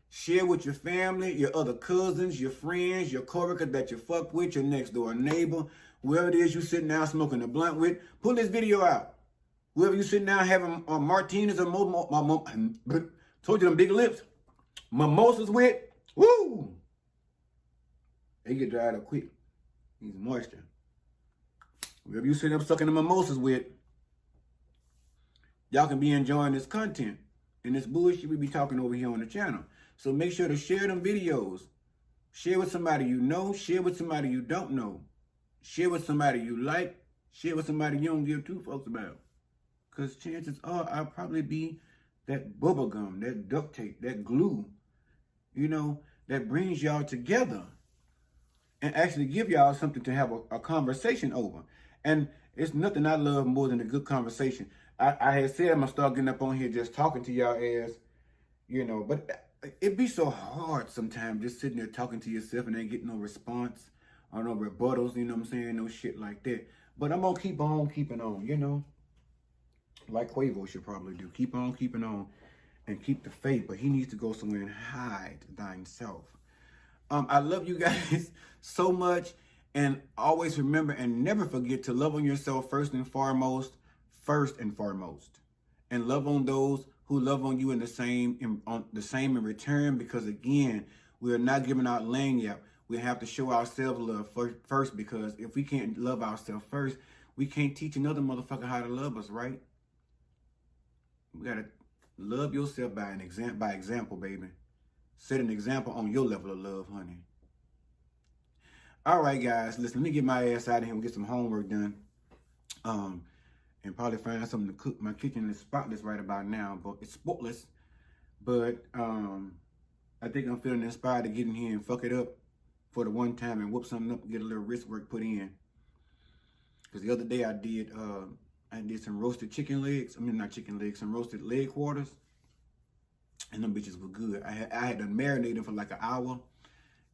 Speaker 1: Share with your family, your other cousins, your friends, your coworkers that you fuck with, your next door neighbor, whoever it is you sitting down smoking a blunt with. Pull this video out. Whoever you sitting down having martinis or told you them big lips, mimosas with, woo! They get dried up quick. Needs moisture. Whoever you sitting up sucking the mimosas with, y'all can be enjoying this content and this bullshit we be talking over here on the channel. So make sure to share them videos. Share with somebody you know. Share with somebody you don't know. Share with somebody you like. Share with somebody you don't give two fucks about. Because chances are I'll probably be that bubble gum, that duct tape, that glue, you know, that brings y'all together and actually give y'all something to have a conversation over. And it's nothing I love more than a good conversation. I had said I'm going to start getting up on here just talking to y'all as, you know, but it be so hard sometimes just sitting there talking to yourself and ain't getting no response or no rebuttals, you know what I'm saying, no shit like that. But I'm going to keep on keeping on, you know, like Quavo should probably do. Keep on keeping on and keep the faith, but he needs to go somewhere and hide thine-self. I love you guys so much, and always remember and never forget to love on yourself first and foremost, and love on those who love on you in the same in return, because again, we are not giving out lane yet. We have to show ourselves love first, because if we can't love ourselves first, we can't teach another motherfucker how to love us, right? We gotta love yourself by example, baby. Set an example on your level of love, honey. All right, guys, listen, let me get my ass out of here and get some homework done. And probably find something to cook. My kitchen is spotless right about now, but it's spotless. But I think I'm feeling inspired to get in here and fuck it up for the one time and whoop something up and get a little wrist work put in. Because the other day I did some roasted chicken legs. I mean, not chicken legs, some roasted leg quarters. And them bitches were good. I had to marinate them for like an hour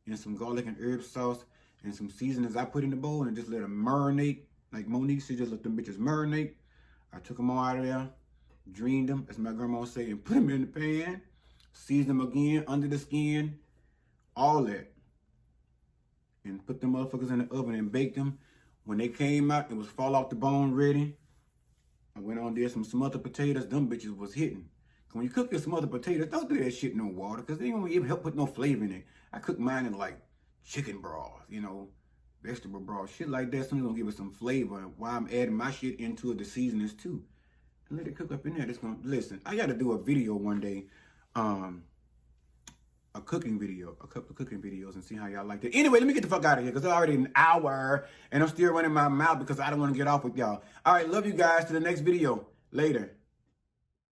Speaker 1: in some garlic and herb sauce and some seasonings I put in the bowl and just let them marinate. Like Monique said, just let them bitches marinate. I took them all out of there, drained them, as my grandma would say, and put them in the pan, seasoned them again, under the skin, all that. And put them motherfuckers in the oven and baked them. When they came out, it was fall off the bone ready. I went on there, some smothered potatoes. Them bitches was hitting. When you cook your smothered potatoes, don't do that shit in no water, because they don't even help put no flavor in it. I cook mine in like chicken broth, you know, vegetable broth, shit like that. Something's gonna give it some flavor while I'm adding my shit into the seasonings too. And let it cook up in there. That's gonna, listen, I gotta do a video one day, a cooking video, a couple of cooking videos, and see how y'all like it. Anyway, let me get the fuck out of here, because it's already an hour and I'm still running my mouth because I don't want to get off with y'all. All right, love you guys. To the next video. Later.